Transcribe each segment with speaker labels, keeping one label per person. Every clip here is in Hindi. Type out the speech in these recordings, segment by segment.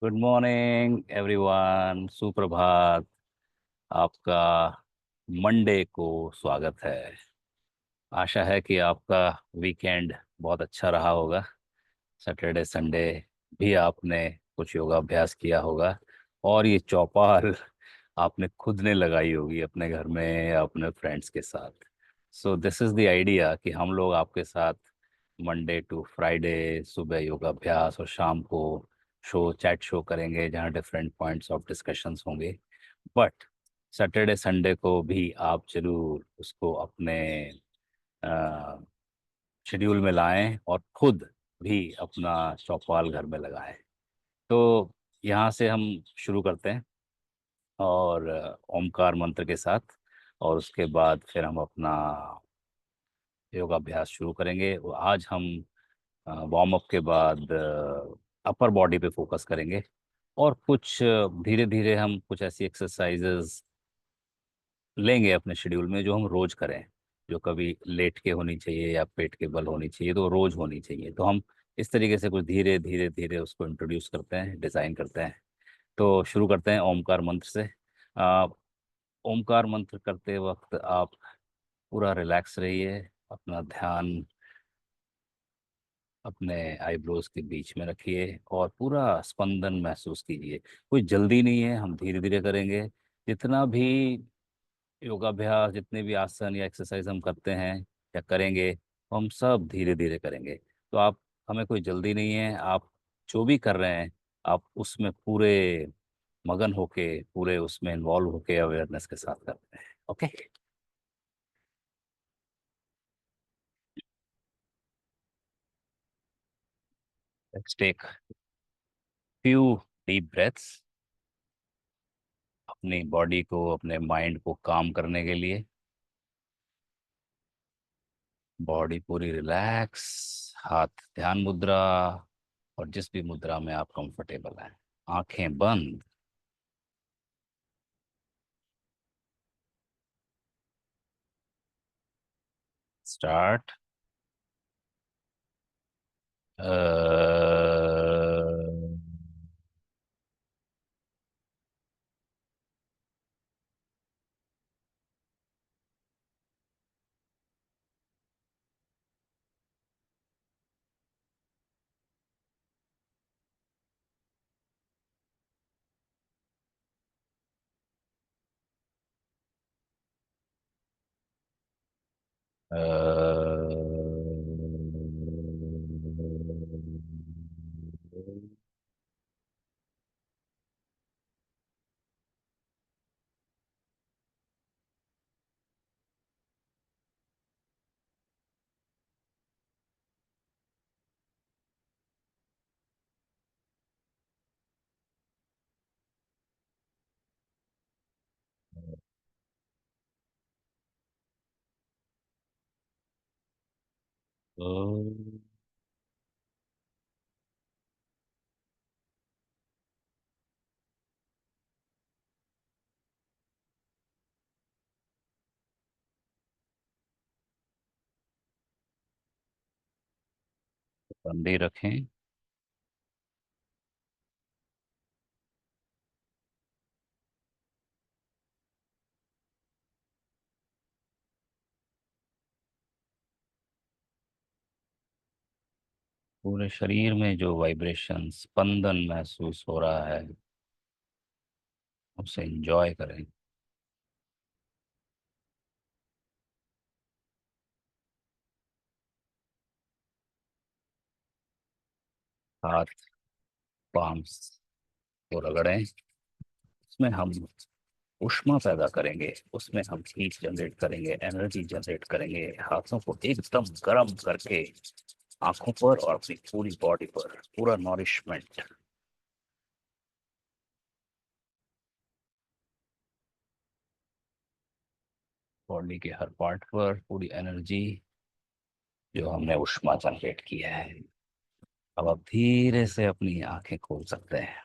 Speaker 1: गुड मॉर्निंग एवरीवन, सुप्रभात। आपका मंडे को स्वागत है। आशा है कि आपका वीकेंड बहुत अच्छा रहा होगा। सैटरडे संडे भी आपने कुछ योगाभ्यास किया होगा, और ये चौपाल आपने खुद ने लगाई होगी अपने घर में या अपने फ्रेंड्स के साथ। So this is the idea कि हम लोग आपके साथ मंडे टू फ्राइडे सुबह योगाभ्यास और शाम को चैट शो करेंगे, जहाँ डिफरेंट पॉइंट्स ऑफ डिस्कशंस होंगे। बट सैटरडे संडे को भी आप जरूर उसको अपने शेड्यूल में लाएं और खुद भी अपना चौपाल घर में लगाएं। तो यहाँ से हम शुरू करते हैं, और ओमकार मंत्र के साथ, और उसके बाद फिर हम अपना योगाभ्यास शुरू करेंगे। आज हम वार्म अप के बाद अपर बॉडी पे फोकस करेंगे, और कुछ धीरे धीरे हम कुछ ऐसी एक्सरसाइजेज लेंगे अपने शेड्यूल में जो हम रोज करें, जो कभी लेट के होनी चाहिए या पेट के बल होनी चाहिए, तो रोज होनी चाहिए। तो हम इस तरीके से कुछ धीरे धीरे धीरे उसको इंट्रोड्यूस करते हैं, डिज़ाइन करते हैं। तो शुरू करते हैं ओमकार मंत्र से। अ, ओमकार मंत्र करते वक्त आप पूरा रिलैक्स रहिए, अपना ध्यान अपने आईब्रोज के बीच में रखिए और पूरा स्पंदन महसूस कीजिए। कोई जल्दी नहीं है, हम धीरे धीरे करेंगे। जितना भी योगाभ्यास, जितने भी आसन या एक्सरसाइज हम करते हैं या करेंगे, तो हम सब धीरे धीरे करेंगे। तो आप, हमें कोई जल्दी नहीं है। आप जो भी कर रहे हैं, आप उसमें पूरे मगन होके, पूरे उसमें इन्वॉल्व होके अवेयरनेस के साथ करते हैं। Okay, let's take few deep breaths, अपनी बॉडी को, अपने माइंड को काम करने के लिए। बॉडी पूरी रिलैक्स, हाथ ध्यान मुद्रा, और जिस भी मुद्रा में आप कंफर्टेबल हैं, आंखें बंद। स्टार्ट। बंदी रखें। पूरे शरीर में जो वाइब्रेशन, स्पंदन महसूस हो रहा है, उसे एंजॉय करें। हाथ, पाम्स को रगड़ें। उसमें हम ऊष्मा पैदा करेंगे, उसमें हम हीट जनरेट करेंगे, एनर्जी जनरेट करेंगे, हाथों को एकदम गर्म करके आंखों पर और अपनी पूरी बॉडी पर पूरा नॉरिशमेंट। बॉडी के हर पार्ट पर पूरी एनर्जी जो हमने ऊष्मा जनरेट की है। अब आप धीरे से अपनी आंखें खोल सकते हैं।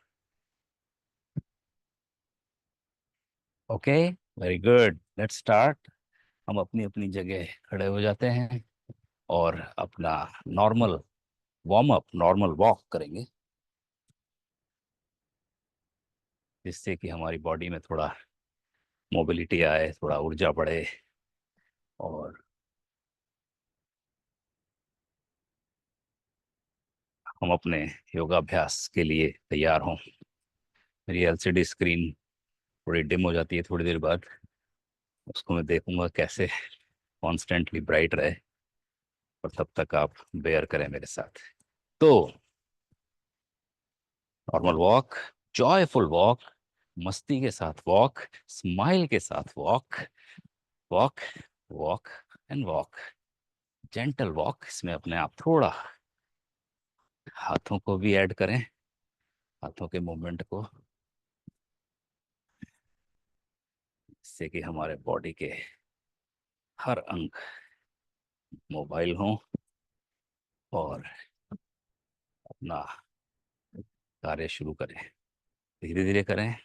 Speaker 1: Okay, very good, let's start. हम अपनी अपनी जगह खड़े हो जाते हैं और अपना normal warm up, normal walk करेंगे। जिससे कि हमारी बॉडी में थोड़ा मोबिलिटी आए, थोड़ा ऊर्जा बढ़े, और हम अपने योगाभ्यास के लिए तैयार हों। मेरी एलसीडी स्क्रीन थोड़ी डिम हो जाती है थोड़ी देर बाद, उसको मैं देखूंगा कैसे कॉन्स्टेंटली ब्राइट रहे, और तब तक आप बेयर करें मेरे साथ। तो नॉर्मल वॉक, जॉयफुल वॉक, मस्ती के साथ वॉक, स्माइल के साथ walk, walk, walk and walk, gentle walk. इसमें अपने आप थोड़ा हाथों को भी ऐड करें, हाथों के मूवमेंट को, जिससे कि हमारे बॉडी के हर अंग मोबाइल हों और अपना कार्य शुरू करें। धीरे धीरे करें।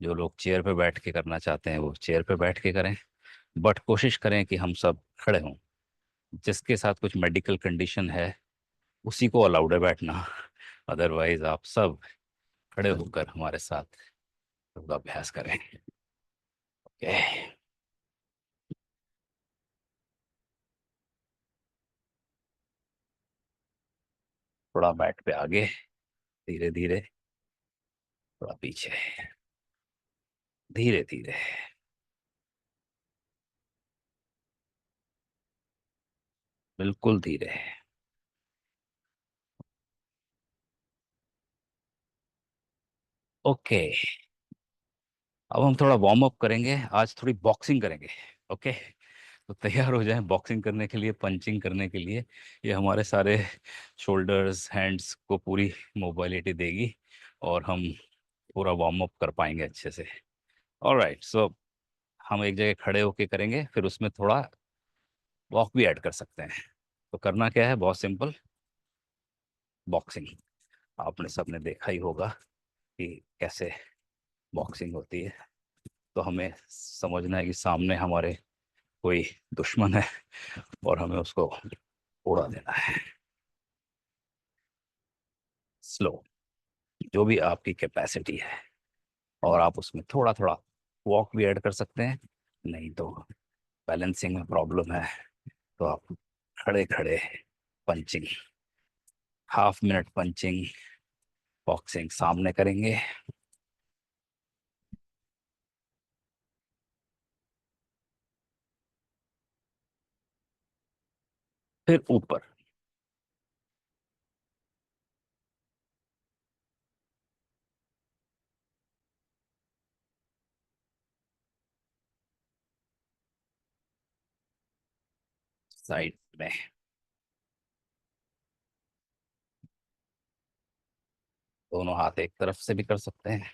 Speaker 1: जो लोग चेयर पे बैठ के करना चाहते हैं वो चेयर पे बैठ के करें, बट कोशिश करें कि हम सब खड़े हों। जिसके साथ कुछ मेडिकल कंडीशन है उसी को अलाउड है बैठना, अदरवाइज आप सब खड़े होकर हमारे साथ योगाभ्यास करें। ओके। थोड़ा मैट पे आगे, धीरे धीरे, थोड़ा पीछे, धीरे धीरे, बिल्कुल धीरे। ओके। अब हम थोड़ा वार्म अप करेंगे, आज थोड़ी बॉक्सिंग करेंगे। ओके। तो तैयार हो जाएं बॉक्सिंग करने के लिए, पंचिंग करने के लिए। ये हमारे सारे शोल्डर्स, हैंड्स को पूरी मोबिलिटी देगी, और हम पूरा वार्म अप कर पाएंगे अच्छे से। ऑलराइट, सो हम एक जगह खड़े होके करेंगे, फिर उसमें थोड़ा वॉक भी ऐड कर सकते हैं। तो करना क्या है, बहुत सिंपल। बॉक्सिंग आपने सबने देखा ही होगा कि कैसे बॉक्सिंग होती है। तो हमें समझना है कि सामने हमारे कोई दुश्मन है, और हमें उसको उड़ा देना है। स्लो, जो भी आपकी कैपेसिटी है, और आप उसमें थोड़ा थोड़ा वॉक भी ऐड कर सकते हैं। नहीं तो बैलेंसिंग में प्रॉब्लम है तो आप खड़े खड़े punching, half minute punching, boxing सामने करेंगे। फिर ऊपर, साइड में। दोनों हाथ एक तरफ से भी कर सकते हैं,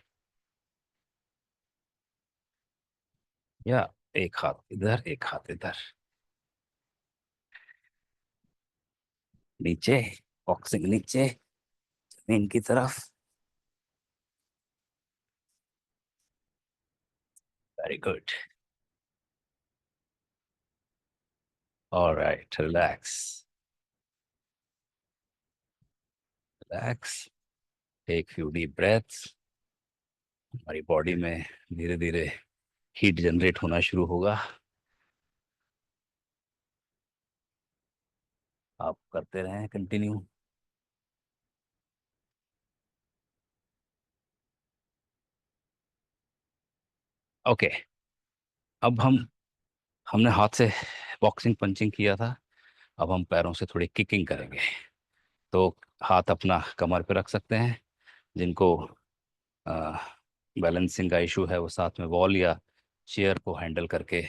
Speaker 1: या एक हाथ इधर एक हाथ इधर। नीचे, बॉक्सिंग नीचे, जमीन की तरफ। Very good. Alright, relax, relax, take few deep breaths. हमारी बॉडी में धीरे धीरे हीट जनरेट होना शुरू होगा। आप करते रहें कंटिन्यू। ओके। अब हमने हाथ से बॉक्सिंग पंचिंग किया था, अब हम पैरों से थोड़ी किकिंग करेंगे। तो हाथ अपना कमर पे रख सकते हैं। जिनको बैलेंसिंग का इशू है वो साथ में वॉल या चेयर को हैंडल करके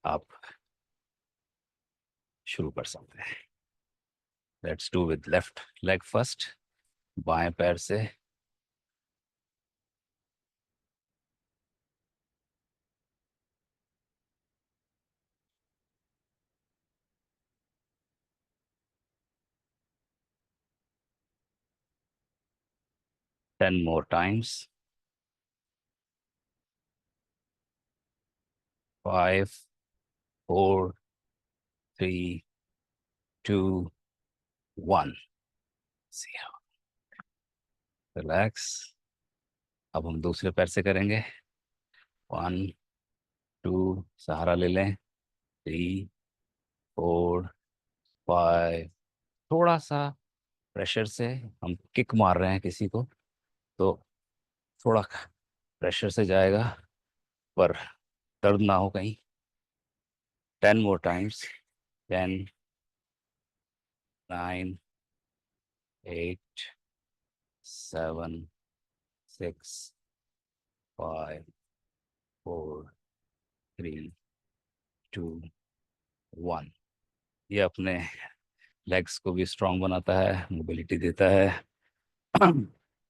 Speaker 1: आप शुरू कर सकते हैं। Let's do with left leg first. बाएं पैर से। 10 more times. 5, 4, 3, 2, 1, 0। रिलैक्स। अब हम दूसरे पैर से करेंगे। 1 2, सहारा ले लें। 3 4 5। थोड़ा सा प्रेशर से हम किक मार रहे हैं किसी को, तो थोड़ा प्रेशर से जाएगा, पर दर्द ना हो कहीं। 10 more times। 10 9 8 7 6 5 4 3 2 1। ये अपने लेग्स को भी स्ट्रांग बनाता है, मोबिलिटी देता है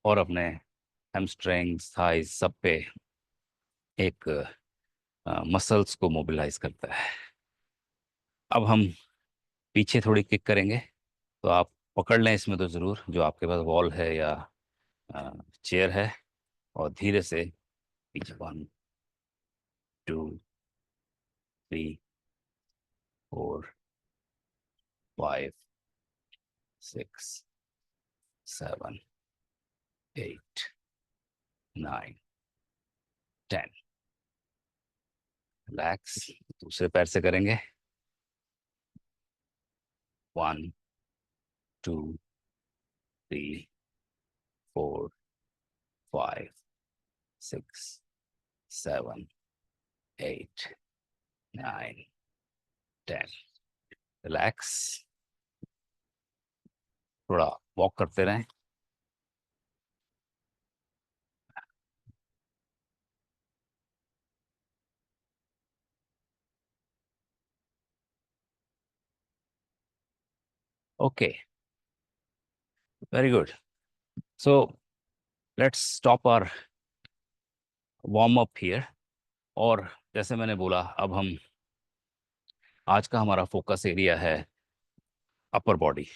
Speaker 1: और अपने हैमस्ट्रिंग्स, थाइस सब पे एक मसल्स को मोबिलाइज करता है। अब हम पीछे थोड़ी किक करेंगे, तो आप पकड़ लें इसमें तो ज़रूर, जो आपके पास वॉल है या चेयर है, और धीरे से पीछे। 1 2 3 4 5 6 7 8 9 10। रिलैक्स। दूसरे पैर से करेंगे। 1 2 3 4 5 6 7 8 9 10। रिलैक्स। थोड़ा वॉक करते रहें। Okay, very good. So let's stop our warm up here. और जैसे मैंने बोला, अब हम आज का हमारा फोकस एरिया है अपर बॉडी।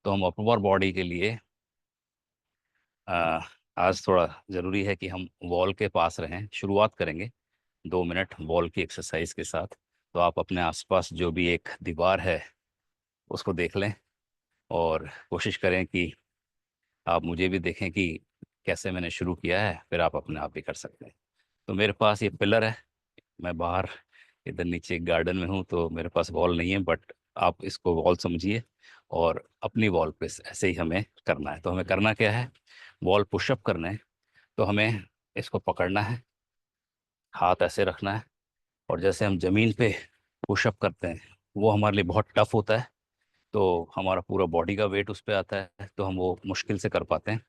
Speaker 1: तो हम अपर बॉडी के लिए अ, आज थोड़ा ज़रूरी है कि हम वॉल के पास रहें। शुरुआत करेंगे 2 मिनट वॉल की एक्सरसाइज के साथ। तो आप अपने आसपास जो भी एक दीवार है उसको देख लें, और कोशिश करें कि आप मुझे भी देखें कि कैसे मैंने शुरू किया है, फिर आप अपने आप भी कर सकते हैं। तो मेरे पास ये पिलर है। मैं बाहर इधर नीचे एक गार्डन में हूँ, तो मेरे पास वॉल नहीं है, बट आप इसको वॉल समझिए, और अपनी वॉल पे ऐसे ही हमें करना है। तो हमें करना क्या है, वॉल पुशअप करना है। तो हमें इसको पकड़ना है, हाथ ऐसे रखना है, और जैसे हम ज़मीन पे पुशअप करते हैं वो हमारे लिए बहुत टफ होता है, तो हमारा पूरा बॉडी का वेट उस पर आता है, तो हम वो मुश्किल से कर पाते हैं।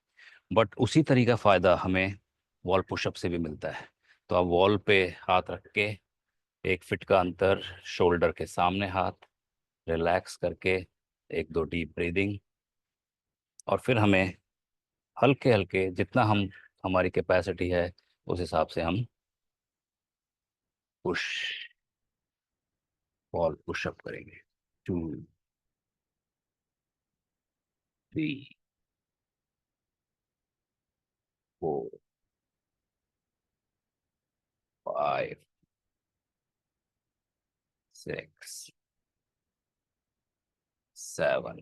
Speaker 1: बट उसी तरीका फ़ायदा हमें वॉल पुशअप से भी मिलता है। तो आप वॉल पे हाथ रख के 1 फीट का अंतर, शोल्डर के सामने हाथ, रिलैक्स करके 1 2 डीप ब्रीदिंग, और फिर हमें हल्के हल्के जितना हम हमारी कैपेसिटी है उस हिसाब से हम पुश वॉल पुशअप करेंगे। 2 3 4 5 6 7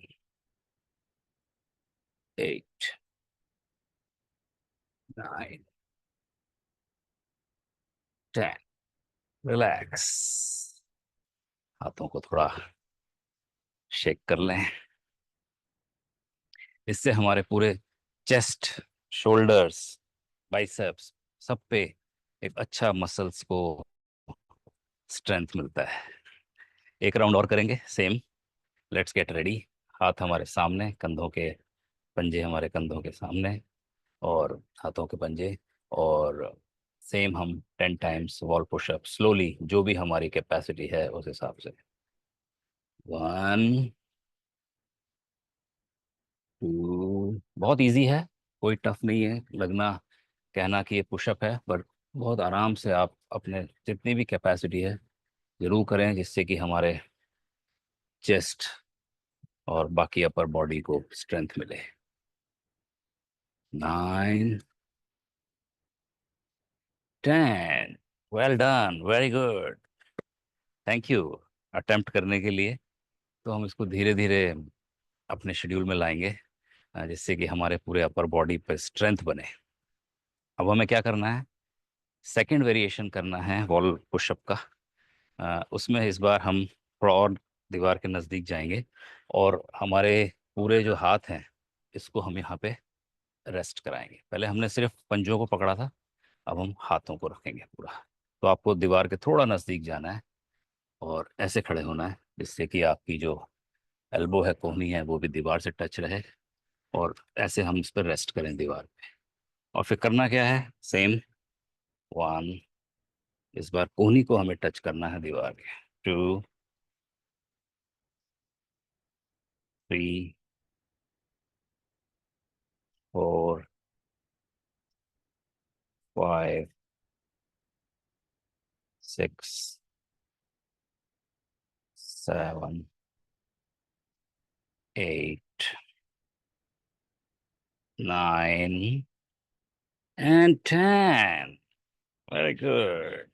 Speaker 1: 8 9 10। रिलैक्स। हाथों को थोड़ा शेक कर लें। इससे हमारे पूरे चेस्ट, शोल्डर्स, बाइसेप्स सब पे एक अच्छा मसल्स को स्ट्रेंथ मिलता है। एक राउंड और करेंगे सेम। Let's get ready. हाथ हमारे सामने, कंधों के पंजे हमारे कंधों के सामने, और हाथों के पंजे, और सेम हम 10 टाइम्स वॉल पुशअप स्लोली, जो भी हमारी कैपेसिटी है उस हिसाब से। 1 2। बहुत इजी है, कोई टफ नहीं है लगना, कहना कि ये पुशअप है, पर बहुत आराम से आप अपने जितनी भी कैपेसिटी है जरूर करें, जिससे कि हमारे चेस्ट और बाकी अपर बॉडी को स्ट्रेंथ मिले। 9 10। Well done, very good, thank you attempt करने के लिए। तो हम इसको धीरे धीरे अपने शेड्यूल में लाएंगे, जिससे कि हमारे पूरे अपर बॉडी पे स्ट्रेंथ बने। अब हमें क्या करना है, सेकंड वेरिएशन करना है वॉल पुशअप का। उसमें इस बार हम थोड़ा और दीवार के नज़दीक जाएंगे, और हमारे पूरे जो हाथ हैं इसको हम यहाँ पे रेस्ट कराएंगे। पहले हमने सिर्फ पंजों को पकड़ा था, अब हम हाथों को रखेंगे पूरा। तो आपको दीवार के थोड़ा नज़दीक जाना है और ऐसे खड़े होना है जिससे कि आपकी जो एल्बो है, कोहनी है, वो भी दीवार से टच रहे, और ऐसे हम इस पर रेस्ट करें दीवार पे। और फिर करना क्या है, सेम। वन, इस बार कोहनी को हमें टच करना है दीवार के। Two, three, four, five, six, seven, eight, nine and 10। Very good.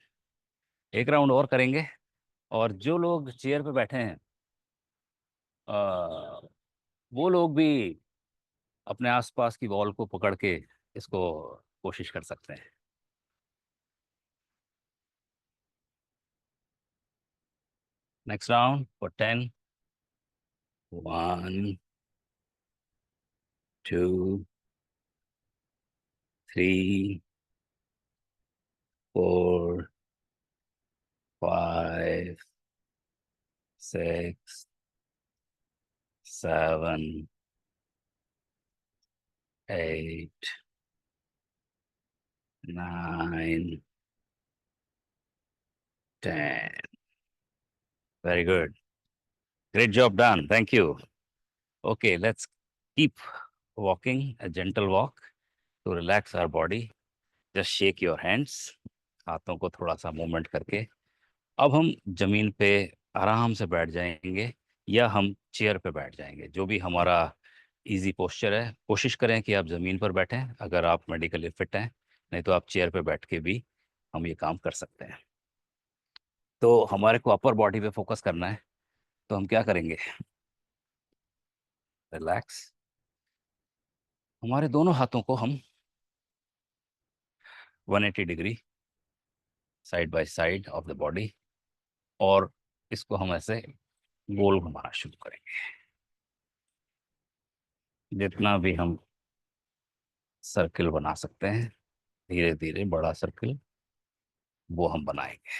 Speaker 1: एक राउंड और करेंगे। और जो लोग चेयर पे बैठे हैं, वो लोग भी अपने आसपास की वॉल को पकड़ के इसको कोशिश कर सकते हैं। Next round for 10। One, two, three, four, five, six, seven, eight, nine, 10। Very good. Great job done, thank you. Okay, let's keep walking, a gentle walk to relax our body. Just shake your hands, हाथों को थोड़ा सा मूवमेंट करके। अब हम जमीन पे आराम से बैठ जाएंगे, या हम चेयर पे बैठ जाएंगे, जो भी हमारा इजी पोस्चर है। कोशिश करें कि आप ज़मीन पर बैठें अगर आप मेडिकली फिट हैं, नहीं तो आप चेयर पे बैठ के भी हम ये काम कर सकते हैं। तो हमारे को अपर बॉडी पे फोकस करना है, तो हम क्या करेंगे, रिलैक्स। हमारे दोनों हाथों को हम 180 degree side by side of the body, और इसको हम ऐसे गोल घुमाना शुरू करेंगे। जितना भी हम सर्किल बना सकते हैं, धीरे धीरे बड़ा सर्किल वो हम बनाएंगे।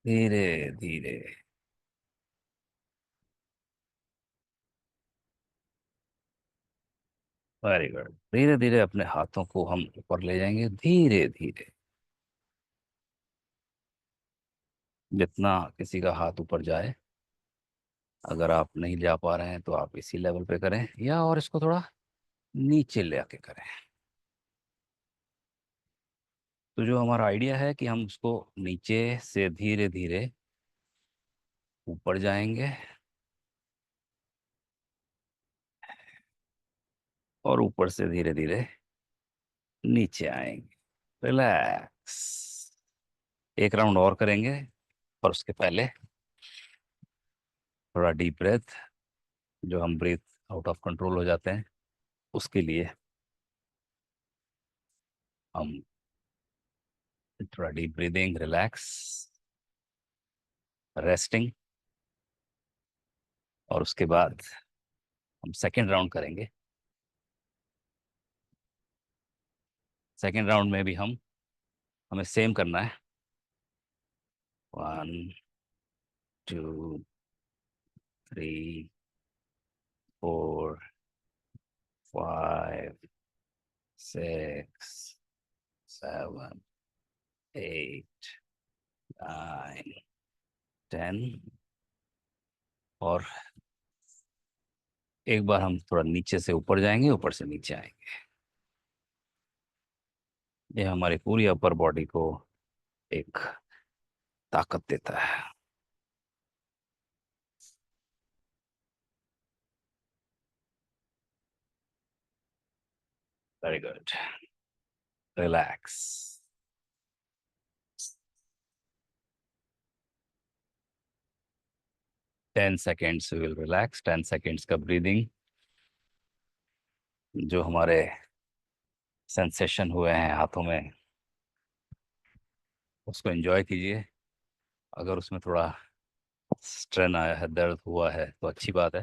Speaker 1: धीरे धीरे। Very good. धीरे धीरे अपने हाथों को हम ऊपर ले जाएंगे, धीरे धीरे। जितना किसी का हाथ ऊपर जाए, अगर आप नहीं जा पा रहे हैं तो आप इसी लेवल पे करें, या और इसको थोड़ा नीचे ले आके करें। तो जो हमारा आइडिया है कि हम उसको नीचे से धीरे धीरे ऊपर जाएंगे, और ऊपर से धीरे धीरे नीचे आएंगे। रिलैक्स। एक राउंड और करेंगे, और उसके पहले थोड़ा डीप ब्रेथ। जो हम ब्रीथ आउट ऑफ कंट्रोल हो जाते हैं, उसके लिए हम थोड़ा डीप ब्रीदिंग, रिलैक्स, रेस्टिंग। और उसके बाद हम सेकेंड राउंड करेंगे। सेकेंड राउंड में भी हमें सेम करना है। One, two, three, four, five, six, seven, eight, nine, 10। और एक बार हम थोड़ा नीचे से ऊपर जाएंगे, ऊपर से नीचे आएंगे। ये हमारी पूरी अपर बॉडी को एक ताकत देता है। Very good. Relax. 10 seconds, we will relax. 10 seconds का ब्रीदिंग। जो हमारे सेंसेशन हुए हैं हाथों में, उसको एंजॉय कीजिए। अगर उसमें थोड़ा स्ट्रेन आया है, दर्द हुआ है, तो अच्छी बात है।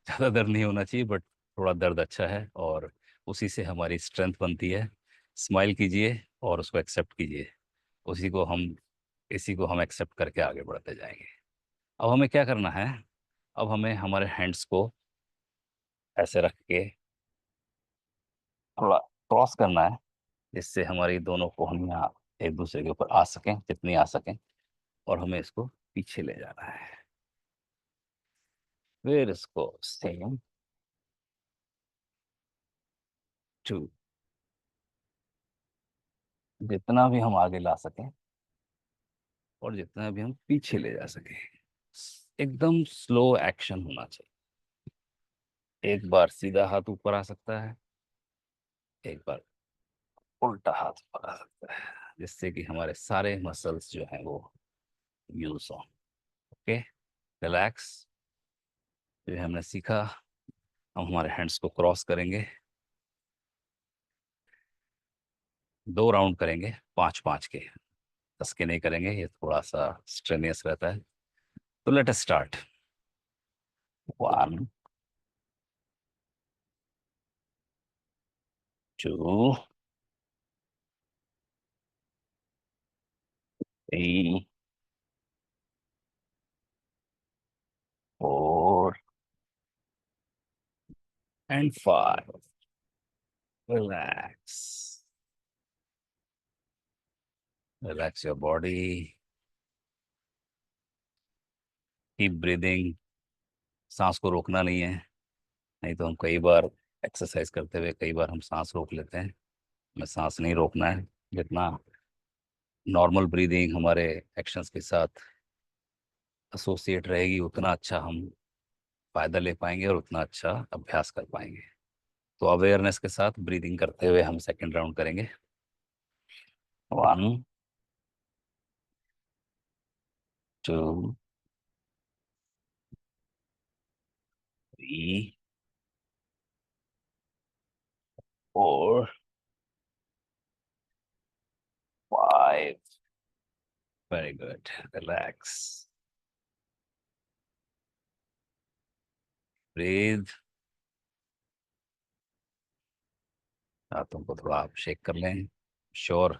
Speaker 1: ज़्यादा दर्द नहीं होना चाहिए, बट थोड़ा दर्द अच्छा है, और उसी से हमारी स्ट्रेंथ बनती है। स्माइल कीजिए और उसको एक्सेप्ट कीजिए। उसी को हम इसी को हम एक्सेप्ट करके आगे बढ़ते जाएंगे। अब हमें क्या करना है? अब हमें हमारे हैंड्स को ऐसे रख के थोड़ा क्रॉस करना है, जिससे हमारी दोनों कोहनियाँ एक दूसरे के ऊपर आ सकें, जितनी आ सकें। और हमें इसको पीछे ले जाना है। फिर इसको सेम टू, जितना भी हम आगे ला सकें और जितना भी हम पीछे ले जा सकें, एकदम स्लो एक्शन होना चाहिए। एक बार सीधा हाथ ऊपर आ सकता है, एक बार उल्टा हाथ ऊपर आ सकता है, जिससे कि हमारे सारे मसल्स जो हैं वो यूज हो। Okay, relax. जो हमने सीखा, हम हमारे हैंड्स को क्रॉस करेंगे, 2 राउंड करेंगे, 5-5 के। 10 के नहीं करेंगे, ये थोड़ा सा स्ट्रेनियस रहता है। तो let us start. 1, 2, 3, 4 and 5. Relax. Relax your body. Keep breathing. सांस को रोकना नहीं है। नहीं तो हम कई बार एक्सरसाइज करते हुए कई बार हम सांस रोक लेते हैं। हमें सांस नहीं रोकना है। जितना नॉर्मल ब्रीदिंग हमारे एक्शंस के साथ एसोसिएट रहेगी, उतना अच्छा हम फायदा ले पाएंगे और उतना अच्छा अभ्यास कर पाएंगे। तो अवेयरनेस के साथ ब्रीदिंग करते हुए हम सेकेंड राउंड करेंगे। 1, 2, 3, 4, 5. Very good. Relax. Breathe. हाथों को थोड़ा आप शेक कर लें। श्योर,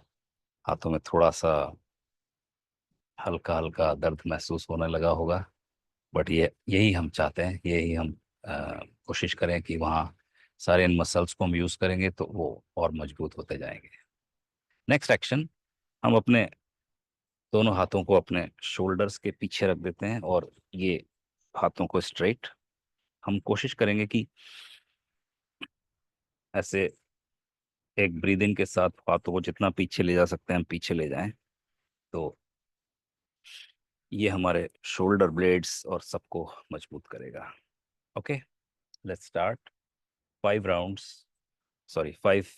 Speaker 1: हाथों में थोड़ा सा हल्का हल्का दर्द महसूस होने लगा होगा, बट ये यही हम चाहते हैं, यही हम कोशिश करें कि वहाँ सारे इन मसल्स को हम यूज़ करेंगे तो वो और मजबूत होते जाएंगे। नेक्स्ट एक्शन, हम अपने दोनों हाथों को अपने शोल्डर्स के पीछे रख देते हैं, और ये हाथों को स्ट्रेट हम कोशिश करेंगे कि ऐसे एक ब्रीदिंग के साथ हाथों को जितना पीछे ले जा सकते हैं हम पीछे ले जाएं। तो ये हमारे शोल्डर ब्लेड्स और सबको मजबूत करेगा। Okay, let's start. 5 rounds, sorry 5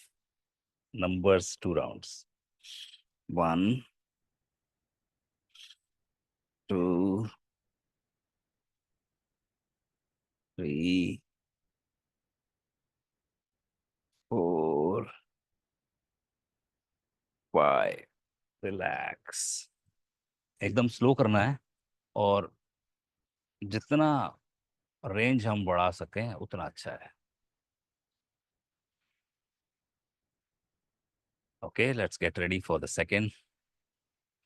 Speaker 1: numbers, 2 rounds. 1, 2, 3, 4, 5। Relax. एकदम स्लो करना है, और जितना रेंज हम बढ़ा सकें उतना अच्छा है। Okay, let's get ready for the second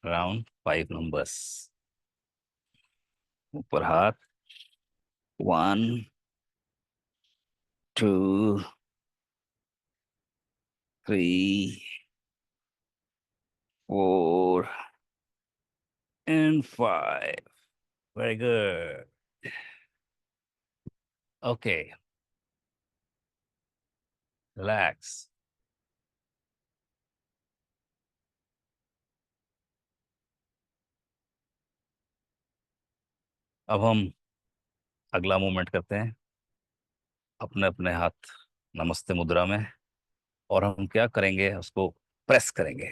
Speaker 1: round. 5 numbers, ऊपर हाथ। 1, 2, 3, 4 and 5. Very good. Okay, relax. अब हम अगला मूवमेंट करते हैं, अपने अपने हाथ नमस्ते मुद्रा में। और हम क्या करेंगे, उसको प्रेस करेंगे।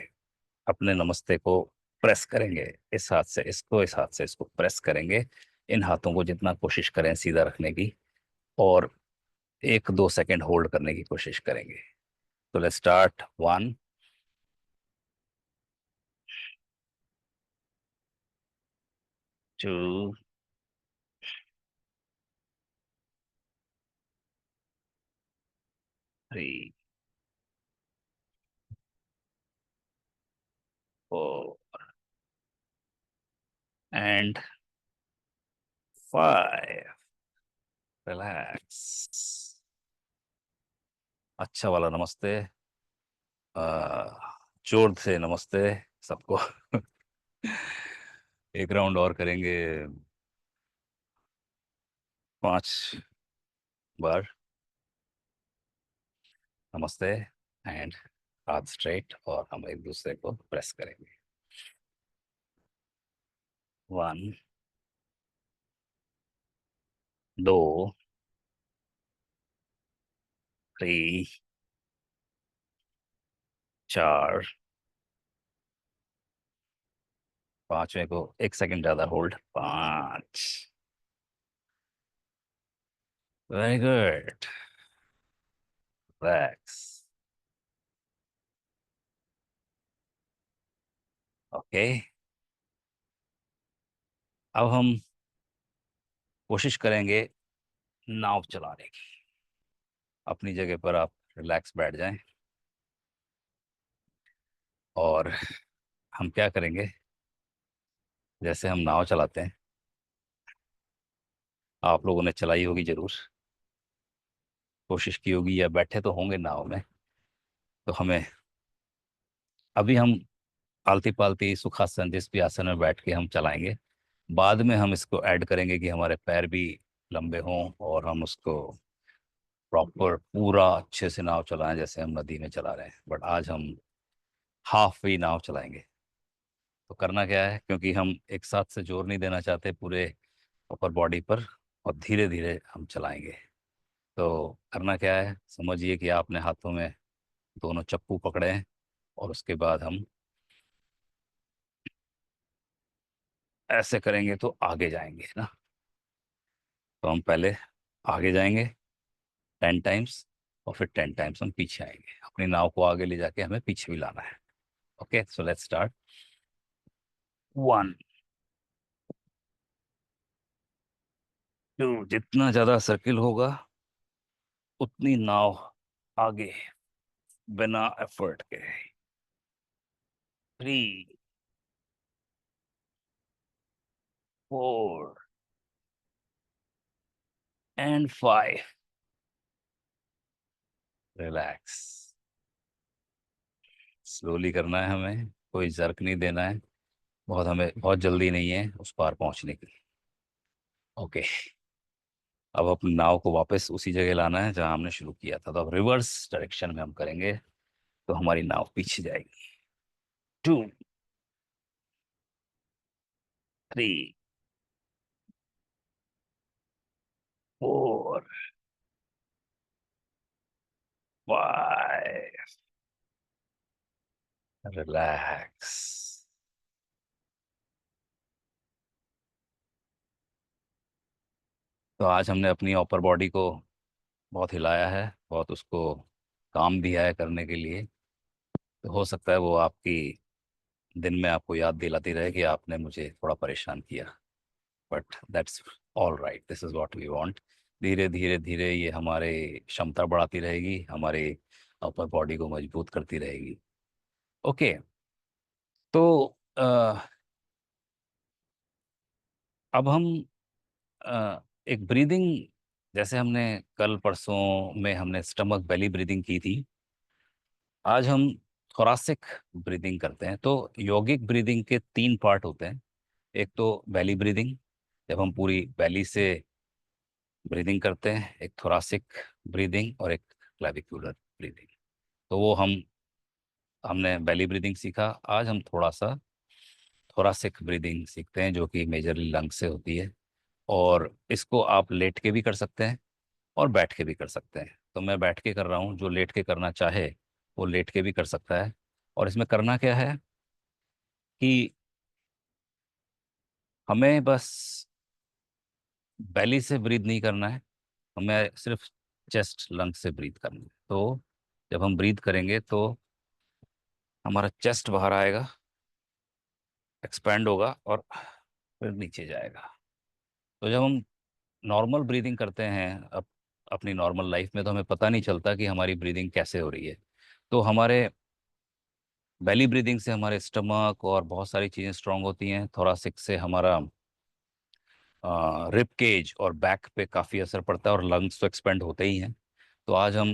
Speaker 1: अपने नमस्ते को प्रेस करेंगे। इस हाथ से इसको, इस हाथ से इसको प्रेस करेंगे। इन हाथों को जितना कोशिश करें सीधा रखने की, और एक दो सेकंड होल्ड करने की कोशिश करेंगे। तो लेट्स स्टार्ट। 1, 2, 3, 4 एंड 5। रिलैक्स। अच्छा वाला नमस्ते। जोर से नमस्ते सबको। एक राउंड और करेंगे, 5 बार नमस्ते एंड हाथ स्ट्रेट, और हम एक दूसरे को प्रेस करेंगे। 1, 2, 3, 4। पांचवें को 1 सेकंड ज्यादा hold. 5। Very good. Relax. Okay. अब हम कोशिश करेंगे नाव चलाने की। अपनी जगह पर आप रिलैक्स बैठ जाएं, और हम क्या करेंगे, जैसे हम नाव चलाते हैं, आप लोगों ने चलाई होगी जरूर, कोशिश की होगी या बैठे तो होंगे नाव में। तो हमें अभी हम आलती पालती सुखासन जिस भी आसन में बैठ के हम चलाएंगे। बाद में हम इसको ऐड करेंगे कि हमारे पैर भी लंबे हों और हम उसको प्रॉपर पूरा अच्छे से नाव चलाएं जैसे हम नदी में चला रहे हैं। बट आज हम हाफ ही नाव चलाएंगे। तो करना क्या है, क्योंकि हम एक साथ से जोर नहीं देना चाहते पूरे अपर बॉडी पर, और धीरे धीरे हम चलाएंगे। तो करना क्या है, समझिए कि आपने हाथों में दोनों चप्पू पकड़े हैं, और उसके बाद हम ऐसे करेंगे तो आगे जाएंगे ना। तो हम पहले आगे जाएंगे 10 टाइम्स, और फिर 10 टाइम्स हम पीछे आएंगे। अपनी नाव को आगे ले जाके हमें पीछे भी लाना है। Okay, so let's start. 1, 2। जितना ज्यादा सर्किल होगा उतनी नाव आगे, बिना एफर्ट के। 3, 4 एंड 5। रिलैक्स। स्लोली करना है हमें, कोई जर्क नहीं देना है। हमें बहुत जल्दी नहीं है उस पार पहुंचने की। ओके। अब अपनी नाव को वापस उसी जगह लाना है जहां हमने शुरू किया था। तो अब रिवर्स डायरेक्शन में हम करेंगे, तो हमारी नाव पीछे जाएगी। 2, 3, 4, 5। रिलैक्स। तो आज हमने अपनी अपर बॉडी को बहुत हिलाया है, बहुत उसको काम दिया है करने के लिए। तो हो सकता है वो आपकी दिन में आपको याद दिलाती रहे कि आपने मुझे थोड़ा परेशान किया। But that's all right, this is what we want. धीरे धीरे धीरे ये हमारे क्षमता बढ़ाती रहेगी, हमारे अपर बॉडी को मजबूत करती रहेगी। ओके। तो अब हम एक ब्रीदिंग, जैसे हमने कल परसों में हमने स्टमक बेली ब्रीदिंग की थी, आज हम थोरासिक ब्रीदिंग करते हैं। तो योगिक ब्रीदिंग के 3 पार्ट होते हैं। एक तो बेली ब्रीदिंग, जब हम पूरी बेली से ब्रीदिंग करते हैं। एक थोरासिक ब्रीदिंग, और एक क्लैविक्यूलर ब्रीदिंग। तो वो हमने बेली ब्रीदिंग सीखा। आज हम थोड़ा सा थोरासिक ब्रीदिंग सीखते हैं, जो कि मेजरली लंग से होती है। और इसको आप लेट के भी कर सकते हैं और बैठ के भी कर सकते हैं। तो मैं बैठ के कर रहा हूँ, जो लेट के करना चाहे वो लेट के भी कर सकता है। और इसमें करना क्या है कि हमें बस बेली से ब्रीद नहीं करना है, हमें सिर्फ चेस्ट लंग से ब्रीथ करना है। तो जब हम ब्रीथ करेंगे तो हमारा चेस्ट बाहर आएगा, एक्सपैंड होगा और फिर नीचे जाएगा। तो जब हम नॉर्मल ब्रीदिंग करते हैं अपनी नॉर्मल लाइफ में, तो हमें पता नहीं चलता कि हमारी ब्रीदिंग कैसे हो रही है। तो हमारे बेली ब्रीदिंग से हमारे स्टमक और बहुत सारी चीज़ें स्ट्रांग होती हैं। थोरासिक से हमारा रिब केज और बैक पे काफ़ी असर पड़ता है, और लंग्स तो एक्सपेंड होते ही हैं। तो आज हम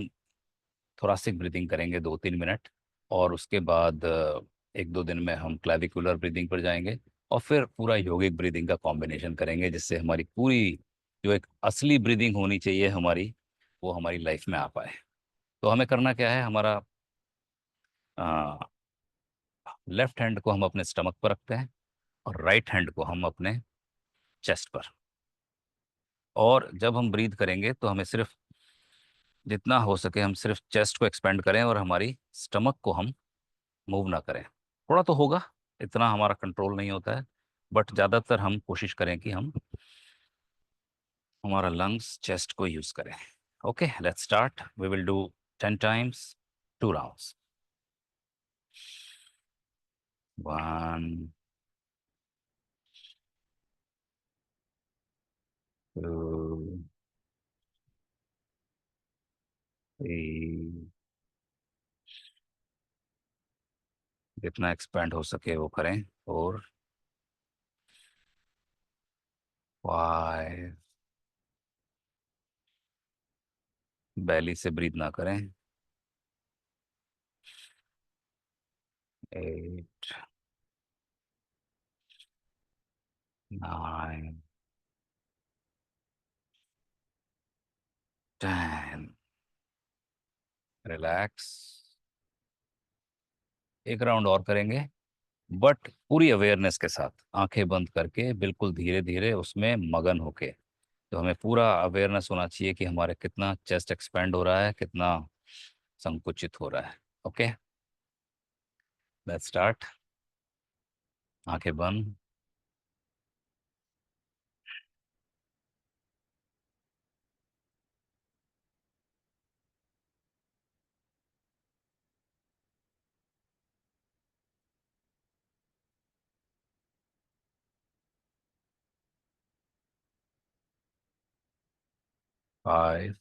Speaker 1: थोरासिक ब्रीदिंग करेंगे 2-3 मिनट, और उसके बाद 1-2 दिन में हम क्लैविकुलर ब्रीदिंग पर जाएंगे, और फिर पूरा योगिक ब्रीदिंग का कॉम्बिनेशन करेंगे, जिससे हमारी पूरी जो एक असली ब्रीदिंग होनी चाहिए हमारी, वो हमारी लाइफ में आ पाए। तो हमें करना क्या है, हमारा लेफ्ट हैंड को हम अपने स्टमक पर रखते हैं, और राइट हैंड को हम अपने चेस्ट पर। और जब हम ब्रीद करेंगे तो हमें सिर्फ जितना हो सके हम सिर्फ चेस्ट को एक्सपेंड करें, और हमारी स्टमक को हम मूव ना करें। थोड़ा तो होगा, इतना हमारा कंट्रोल नहीं होता है, बट ज़्यादातर हम कोशिश करें कि हम हमारा लंग्स चेस्ट को यूज़ करें। Okay, let's start. We will do 10 times, 2 rounds. 1, 2, 3। जितना एक्सपेंड हो सके वो करें। 4, 5। बैली से ब्रीथ ना करें। 8, 9, 10। रिलैक्स। एक राउंड और करेंगे, बट पूरी अवेयरनेस के साथ, आंखें बंद करके बिल्कुल धीरे धीरे उसमें मगन होके। तो हमें पूरा अवेयरनेस होना चाहिए कि हमारे कितना चेस्ट एक्सपेंड हो रहा है, कितना संकुचित हो रहा है। Okay, let's start. आंखें बंद। 5,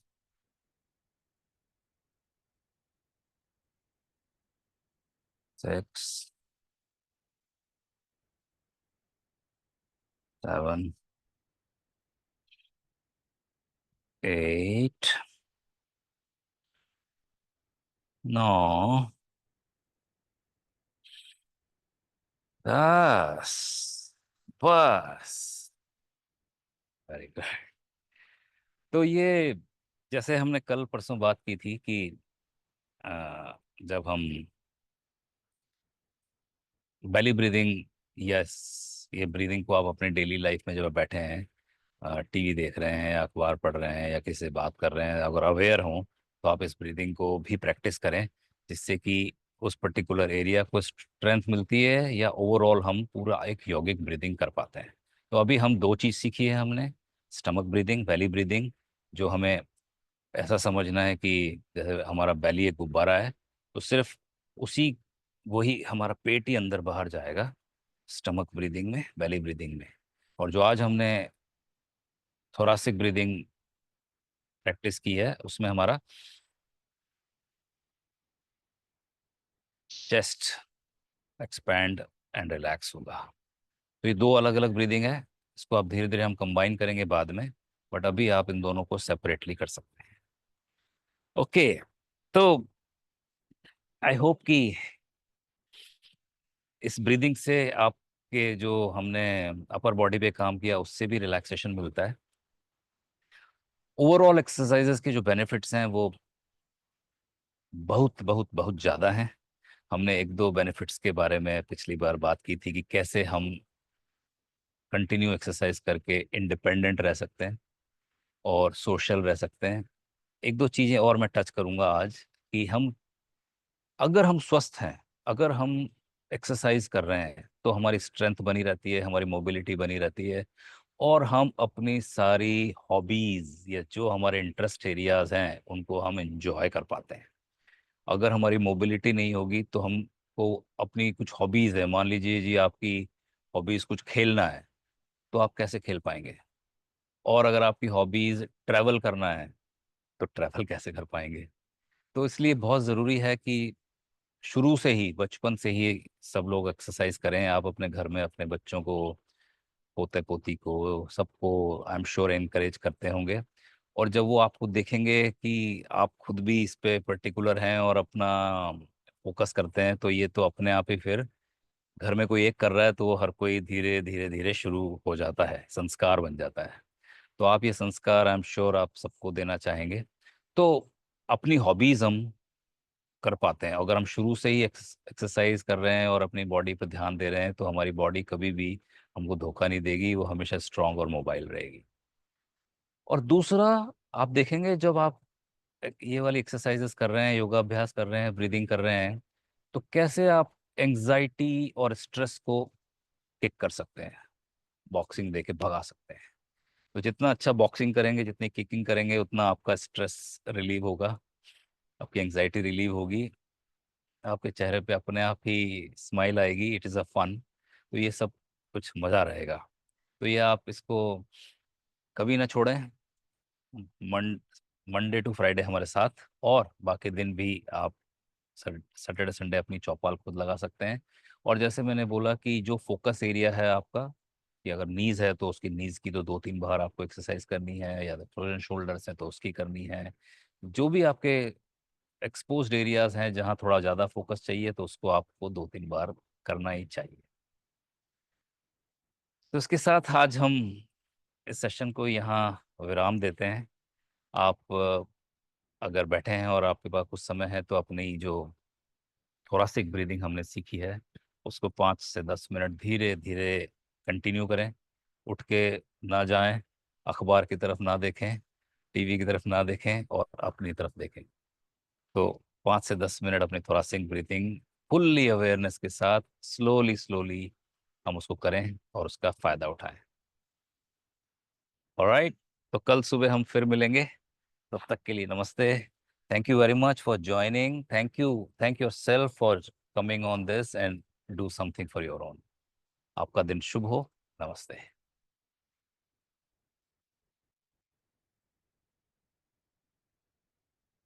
Speaker 1: 6, 7, 8, 9, 10। बस। Very good. तो ये, जैसे हमने कल परसों बात की थी कि जब हम बेली ब्रीदिंग, यस, ये ब्रीदिंग को आप अपने डेली लाइफ में जब आप बैठे हैं, टीवी देख रहे हैं या अखबार पढ़ रहे हैं या किसी से बात कर रहे हैं, अगर अवेयर हों तो आप इस ब्रीदिंग को भी प्रैक्टिस करें, जिससे कि उस पर्टिकुलर एरिया को स्ट्रेंथ मिलती है, या ओवरऑल हम पूरा एक यौगिक ब्रीदिंग कर पाते हैं। तो अभी हम 2 चीज़ सीखी है हमने, स्टमक ब्रीदिंग, बेली ब्रीदिंग, जो हमें ऐसा समझना है कि जैसे हमारा बेली एक गुब्बारा है, तो सिर्फ उसी वही हमारा पेट ही अंदर बाहर जाएगा स्टमक ब्रीदिंग में, बेली ब्रीदिंग में। और जो आज हमने थोरासिक ब्रीदिंग प्रैक्टिस की है, उसमें हमारा चेस्ट एक्सपैंड एंड रिलैक्स होगा। तो ये 2 अलग अलग ब्रीदिंग है, इसको आप धीरे धीरे हम कंबाइन करेंगे बाद में, बट अभी आप इन दोनों को सेपरेटली कर सकते हैं। ओके, तो आई होप कि इस ब्रीदिंग से आपके जो हमने अपर बॉडी पे काम किया उससे भी रिलैक्सेशन मिलता है। ओवरऑल एक्सरसाइजेस के जो बेनिफिट्स हैं वो बहुत बहुत बहुत ज़्यादा हैं। हमने 1-2 बेनिफिट्स के बारे में पिछली बार बात की थी कि कैसे हम कंटिन्यू एक्सरसाइज करके इंडिपेंडेंट रह सकते हैं और सोशल रह सकते हैं। 1-2 चीज़ें और मैं टच करूंगा आज, कि हम, अगर हम स्वस्थ हैं, अगर हम एक्सरसाइज कर रहे हैं, तो हमारी स्ट्रेंथ बनी रहती है, हमारी मोबिलिटी बनी रहती है, और हम अपनी सारी हॉबीज या जो हमारे इंटरेस्ट एरियाज हैं उनको हम एंजॉय कर पाते हैं। अगर हमारी मोबिलिटी नहीं होगी तो हमको अपनी कुछ हॉबीज है, मान लीजिए जी आपकी हॉबीज कुछ खेलना है, तो आप कैसे खेल पाएंगे? और अगर आपकी हॉबीज ट्रैवल करना है तो ट्रैवल कैसे कर पाएंगे? तो इसलिए बहुत ज़रूरी है कि शुरू से ही, बचपन से ही सब लोग एक्सरसाइज करें। आप अपने घर में अपने बच्चों को, पोते पोती को, सबको आई एम श्योर एनकरेज करते होंगे। और जब वो आपको देखेंगे कि आप खुद भी इस पे पर्टिकुलर हैं और अपना फोकस करते हैं, तो ये तो अपने आप ही फिर घर में कोई एक कर रहा है तो वो हर कोई धीरे धीरे धीरे शुरू हो जाता है, संस्कार बन जाता है। तो आप ये संस्कार आई एम श्योर आप सबको देना चाहेंगे। तो अपनी हॉबीज हम कर पाते हैं अगर हम शुरू से ही एक्सरसाइज कर रहे हैं और अपनी बॉडी पर ध्यान दे रहे हैं, तो हमारी बॉडी कभी भी हमको धोखा नहीं देगी, वो हमेशा स्ट्रांग और मोबाइल रहेगी। और दूसरा, आप देखेंगे जब आप ये वाली एक्सरसाइजेस कर रहे हैं, योगा अभ्यास कर रहे हैं, ब्रीदिंग कर रहे हैं, तो कैसे आप एंजाइटी और स्ट्रेस को किक कर सकते हैं, बॉक्सिंग दे के भगा सकते हैं। तो जितना अच्छा बॉक्सिंग करेंगे, जितनी किकिंग करेंगे, उतना आपका स्ट्रेस रिलीव होगा, आपकी एंजाइटी रिलीव होगी, आपके चेहरे पे अपने आप ही स्माइल आएगी, इट इज़ अ फन। तो ये सब कुछ मज़ा रहेगा। तो ये आप इसको कभी ना छोड़ें। मन मंडे टू फ्राइडे हमारे साथ, और बाकी दिन भी आप सैटरडे संडे अपनी चौपाल खुद लगा सकते हैं। और जैसे मैंने बोला कि जो फोकस एरिया है आपका, कि अगर नीज है तो उसकी नीज की तो 2-3 बार आपको एक्सरसाइज करनी है, या फ्रोजन शोल्डर्स हैं तो उसकी करनी है। जो भी आपके एक्सपोज्ड एरियाज हैं जहाँ थोड़ा ज़्यादा फोकस चाहिए, तो उसको आपको 2-3 बार करना ही चाहिए। तो इसके साथ आज हम इस सेशन को यहाँ विराम देते हैं। आप अगर बैठे हैं और आपके पास कुछ समय है, तो अपनी जो थोरासिक ब्रीदिंग हमने सीखी है उसको 5 से 10 मिनट धीरे धीरे कंटिन्यू करें। उठ के ना जाएं, अखबार की तरफ ना देखें, टीवी की तरफ ना देखें, और अपनी तरफ देखें। तो 5 से 10 मिनट अपनी थोरासिक ब्रीथिंग फुल्ली अवेयरनेस के साथ स्लोली स्लोली हम उसको करें और उसका फायदा उठाएं। ऑलराइट, तो कल सुबह हम फिर मिलेंगे। तब तक के लिए नमस्ते। Thank you very much for joining. Thank your self for coming on this and do something for your own. आपका दिन शुभ हो। नमस्ते।